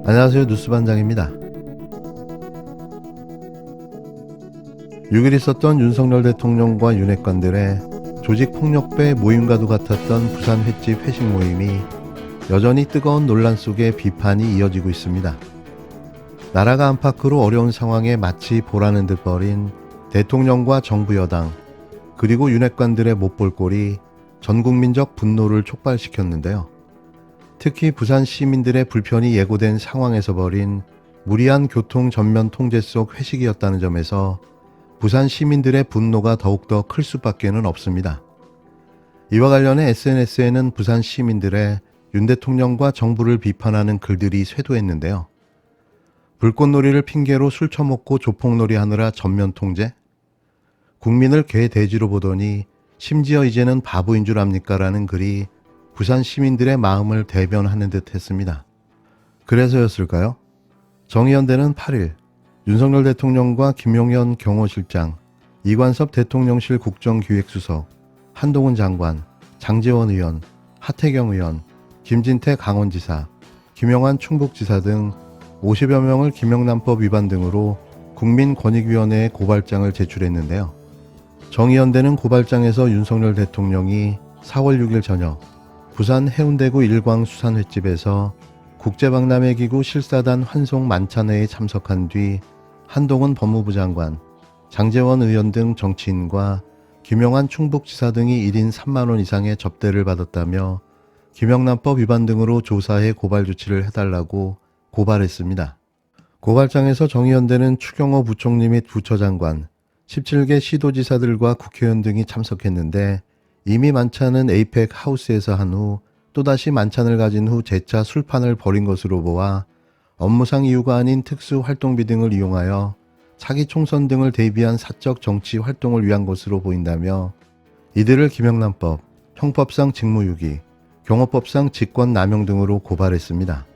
안녕하세요. 뉴스반장입니다. 6일 있었던 윤석열 대통령과 윤핵관들의 조직폭력배 모임과도 같았던 부산 횟집 회식 모임이 여전히 뜨거운 논란 속에 비판이 이어지고 있습니다. 나라가 안팎으로 어려운 상황에 마치 보라는 듯 벌인 대통령과 정부 여당 그리고 윤핵관들의 못볼 꼴이 전국민적 분노를 촉발시켰는데요. 특히 부산 시민들의 불편이 예고된 상황에서 벌인 무리한 교통 전면 통제 속 회식이었다는 점에서 부산 시민들의 분노가 더욱더 클 수밖에는 없습니다. 이와 관련해 SNS에는 부산 시민들의 윤 대통령과 정부를 비판하는 글들이 쇄도했는데요. 불꽃놀이를 핑계로 술 처먹고 조폭놀이 하느라 전면 통제? 국민을 개돼지로 보더니 심지어 이제는 바보인 줄 압니까? 라는 글이 부산 시민들의 마음을 대변하는 듯 했습니다. 그래서였을까요? 정의연대는 8일 윤석열 대통령과 김용현 경호실장, 이관섭 대통령실 국정기획수석, 한동훈 장관, 장제원 의원, 하태경 의원, 김진태 강원지사, 김영환 충북지사 등 50여 명을 김영란법 위반 등으로 국민권익위원회에 고발장을 제출했는데요. 정의연대는 고발장에서 윤석열 대통령이 4월 6일 저녁 부산 해운대구 일광수산횟집에서 국제박람회기구 실사단 환송 만찬회에 참석한 뒤 한동훈 법무부 장관, 장제원 의원 등 정치인과 김영환 충북지사 등이 1인 3만 원 이상의 접대를 받았다며 김영란법 위반 등으로 조사해 고발 조치를 해달라고 고발했습니다. 고발장에서 정의연대는 추경호 부총리 및 부처장관, 17개 시도지사들과 국회의원 등이 참석했는데 이미 만찬은 에이펙 하우스에서 한 후 또다시 만찬을 가진 후 재차 술판을 벌인 것으로 보아 업무상 이유가 아닌 특수활동비 등을 이용하여 차기 총선 등을 대비한 사적 정치 활동을 위한 것으로 보인다며 이들을 김영란법, 형법상 직무유기, 경호법상 직권남용 등으로 고발했습니다.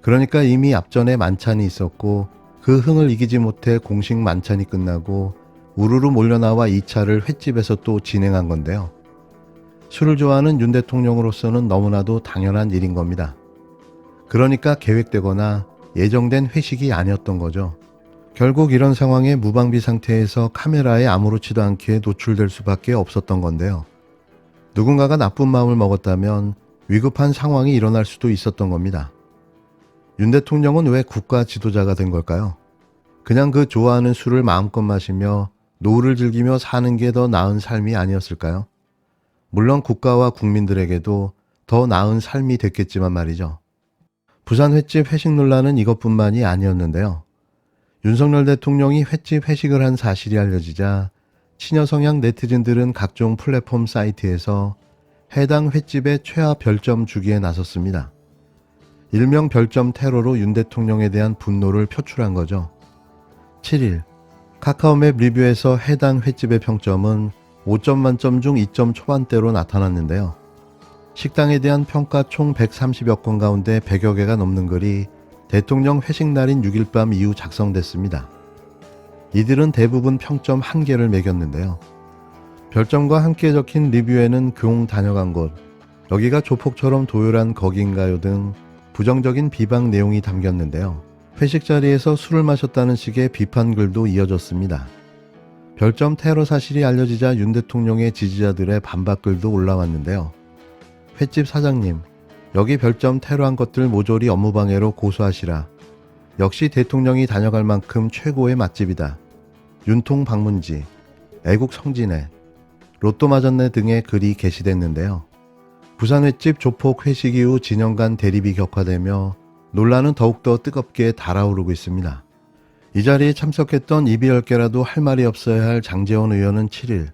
그러니까 이미 앞전에 만찬이 있었고 그 흥을 이기지 못해 공식 만찬이 끝나고 우르르 몰려나와 2차를 횟집에서 또 진행한 건데요. 술을 좋아하는 윤 대통령으로서는 너무나도 당연한 일인 겁니다. 그러니까 계획되거나 예정된 회식이 아니었던 거죠. 결국 이런 상황에 무방비 상태에서 카메라에 아무렇지도 않게 노출될 수밖에 없었던 건데요. 누군가가 나쁜 마음을 먹었다면 위급한 상황이 일어날 수도 있었던 겁니다. 윤 대통령은 왜 국가 지도자가 된 걸까요? 그냥 그 좋아하는 술을 마음껏 마시며 노후를 즐기며 사는 게 더 나은 삶이 아니었을까요? 물론 국가와 국민들에게도 더 나은 삶이 됐겠지만 말이죠. 부산 횟집 회식 논란은 이것뿐만이 아니었는데요. 윤석열 대통령이 횟집 회식을 한 사실이 알려지자 친여 성향 네티즌들은 각종 플랫폼 사이트에서 해당 횟집에 최하 별점 주기에 나섰습니다. 일명 별점 테러로 윤 대통령에 대한 분노를 표출한 거죠. 7일 카카오맵 리뷰에서 해당 횟집의 평점은 5점 만점 중 2점 초반대로 나타났는데요. 식당에 대한 평가 총 130여 건 가운데 100여 개가 넘는 글이 대통령 회식 날인 6일 밤 이후 작성됐습니다. 이들은 대부분 평점 1개를 매겼는데요. 별점과 함께 적힌 리뷰에는 경 다녀간 곳, 여기가 조폭처럼 도열한 거긴가요 등 부정적인 비방 내용이 담겼는데요. 회식 자리에서 술을 마셨다는 식의 비판글도 이어졌습니다. 별점 테러 사실이 알려지자 윤 대통령의 지지자들의 반박글도 올라왔는데요. 횟집 사장님, 여기 별점 테러한 것들 모조리 업무방해로 고소하시라. 역시 대통령이 다녀갈 만큼 최고의 맛집이다. 윤통 방문지, 애국 성지네, 로또 맞았네 등의 글이 게시됐는데요. 부산 횟집 조폭 회식 이후 진영 간 대립이 격화되며 논란은 더욱더 뜨겁게 달아오르고 있습니다. 이 자리에 참석했던 입이 10개라도 할 말이 없어야 할 장제원 의원은 7일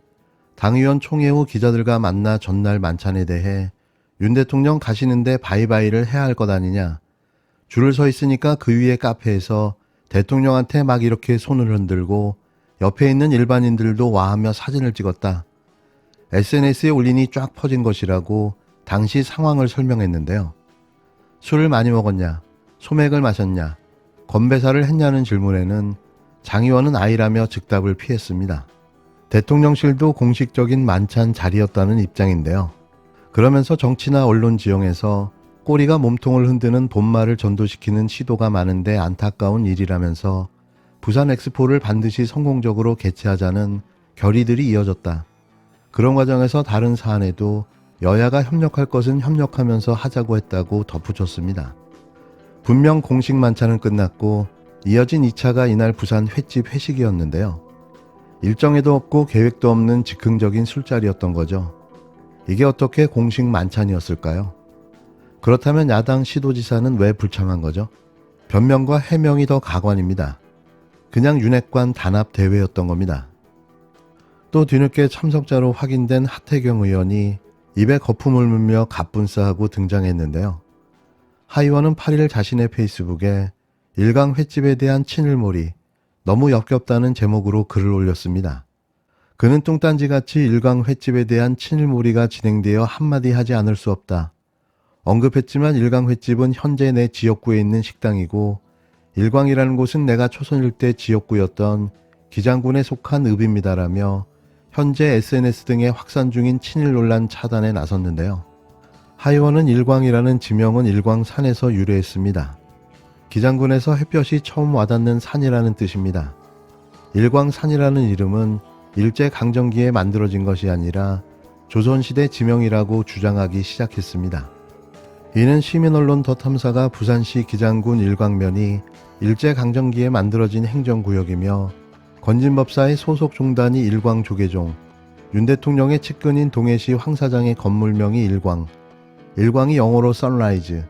당의원 총회 후 기자들과 만나 전날 만찬에 대해 윤 대통령 가시는데 바이바이를 해야 할 것 아니냐. 줄을 서 있으니까 그 위에 카페에서 대통령한테 막 이렇게 손을 흔들고 옆에 있는 일반인들도 와하며 사진을 찍었다. SNS에 올리니 쫙 퍼진 것이라고 당시 상황을 설명했는데요. 술을 많이 먹었냐, 소맥을 마셨냐, 건배사를 했냐는 질문에는 장 의원은 아니라며 즉답을 피했습니다. 대통령실도 공식적인 만찬 자리였다는 입장인데요. 그러면서 정치나 언론 지형에서 꼬리가 몸통을 흔드는 본말을 전도시키는 시도가 많은데 안타까운 일이라면서 부산 엑스포를 반드시 성공적으로 개최하자는 결의들이 이어졌다. 그런 과정에서 다른 사안에도 여야가 협력할 것은 협력하면서 하자고 했다고 덧붙였습니다. 분명 공식 만찬은 끝났고 이어진 2차가 이날 부산 횟집 회식이었는데요. 일정에도 없고 계획도 없는 즉흥적인 술자리였던 거죠. 이게 어떻게 공식 만찬이었을까요? 그렇다면 야당 시도지사는 왜 불참한 거죠? 변명과 해명이 더 가관입니다. 그냥 윤핵관 단합 대회였던 겁니다. 또 뒤늦게 참석자로 확인된 하태경 의원이 입에 거품을 물며 갑분싸하고 등장했는데요. 하 의원은 8일 자신의 페이스북에 일강 횟집에 대한 친일몰이 너무 역겹다는 제목으로 글을 올렸습니다. 그는 뚱딴지같이 일강 횟집에 대한 친일몰이가 진행되어 한마디 하지 않을 수 없다. 언급했지만 일강 횟집은 현재 내 지역구에 있는 식당이고 일광이라는 곳은 내가 초선일 때 지역구였던 기장군에 속한 읍입니다라며 현재 SNS 등에 확산 중인 친일 논란 차단에 나섰는데요. 하 의원은 일광이라는 지명은 일광산에서 유래했습니다. 기장군에서 햇볕이 처음 와닿는 산이라는 뜻입니다. 일광산이라는 이름은 일제강점기에 만들어진 것이 아니라 조선시대 지명이라고 주장하기 시작했습니다. 이는 시민언론 더 탐사가 부산시 기장군 일광면이 일제강점기에 만들어진 행정구역이며 건진법사의 소속 종단이 일광조계종, 윤 대통령의 측근인 동해시 황사장의 건물명이 일광, 일광이 영어로 선라이즈,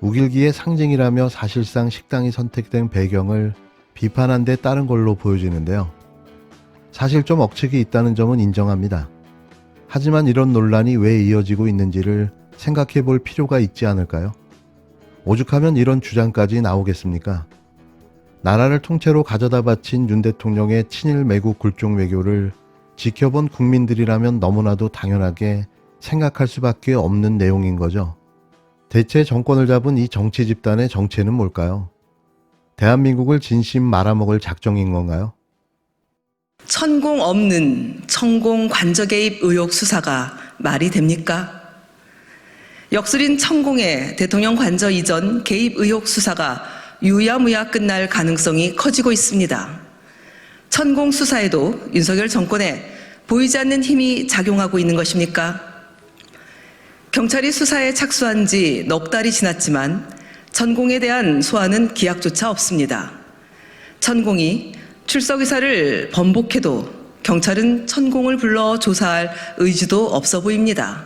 우길기의 상징이라며 사실상 식당이 선택된 배경을 비판한 데 따른 걸로 보여지는데요. 사실 좀 억측이 있다는 점은 인정합니다. 하지만 이런 논란이 왜 이어지고 있는지를 생각해 볼 필요가 있지 않을까요? 오죽하면 이런 주장까지 나오겠습니까? 나라를 통째로 가져다 바친 윤 대통령의 친일 매국 굴종 외교를 지켜본 국민들이라면 너무나도 당연하게 생각할 수밖에 없는 내용인 거죠. 대체 정권을 잡은 이 정치 집단의 정체는 뭘까요? 대한민국을 진심 말아먹을 작정인 건가요? 천공 없는 천공 관저 개입 의혹 수사가 말이 됩니까? 역술인 천공의 대통령 관저 이전 개입 의혹 수사가 유야무야 끝날 가능성이 커지고 있습니다. 천공 수사에도 윤석열 정권에 보이지 않는 힘이 작용하고 있는 것입니까? 경찰이 수사에 착수한 지 넉 달이 지났지만 천공에 대한 소환은 기약조차 없습니다. 천공이 출석 의사를 번복해도 경찰은 천공을 불러 조사할 의지도 없어 보입니다.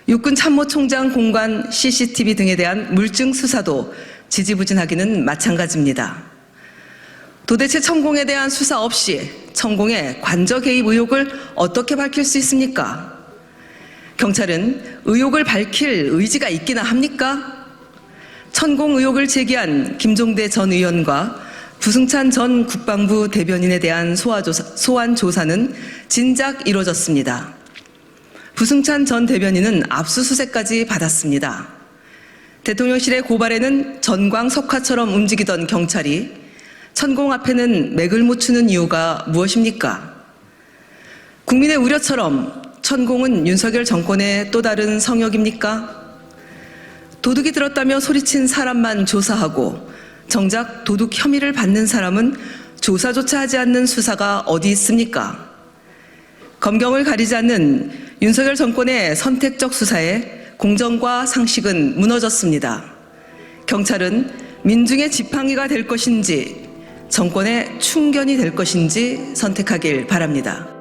육군 참모총장 공관 CCTV 등에 대한 물증 수사도 지지부진하기는 마찬가지입니다. 도대체 천공에 대한 수사 없이 천공의 관저 개입 의혹을 어떻게 밝힐 수 있습니까? 경찰은 의혹을 밝힐 의지가 있기나 합니까? 천공 의혹을 제기한 김종대 전 의원과 부승찬 전 국방부 대변인에 대한 소환 조사는 진작 이루어졌습니다. 부승찬 전 대변인은 압수수색까지 받았습니다. 대통령실의 고발에는 전광석화처럼 움직이던 경찰이 천공 앞에는 맥을 못 추는 이유가 무엇입니까? 국민의 우려처럼 천공은 윤석열 정권의 또 다른 성역입니까? 도둑이 들었다며 소리친 사람만 조사하고 정작 도둑 혐의를 받는 사람은 조사조차 하지 않는 수사가 어디 있습니까? 검경을 가리지 않는 윤석열 정권의 선택적 수사에 공정과 상식은 무너졌습니다. 경찰은 민중의 지팡이가 될 것인지 정권의 충견이 될 것인지 선택하길 바랍니다.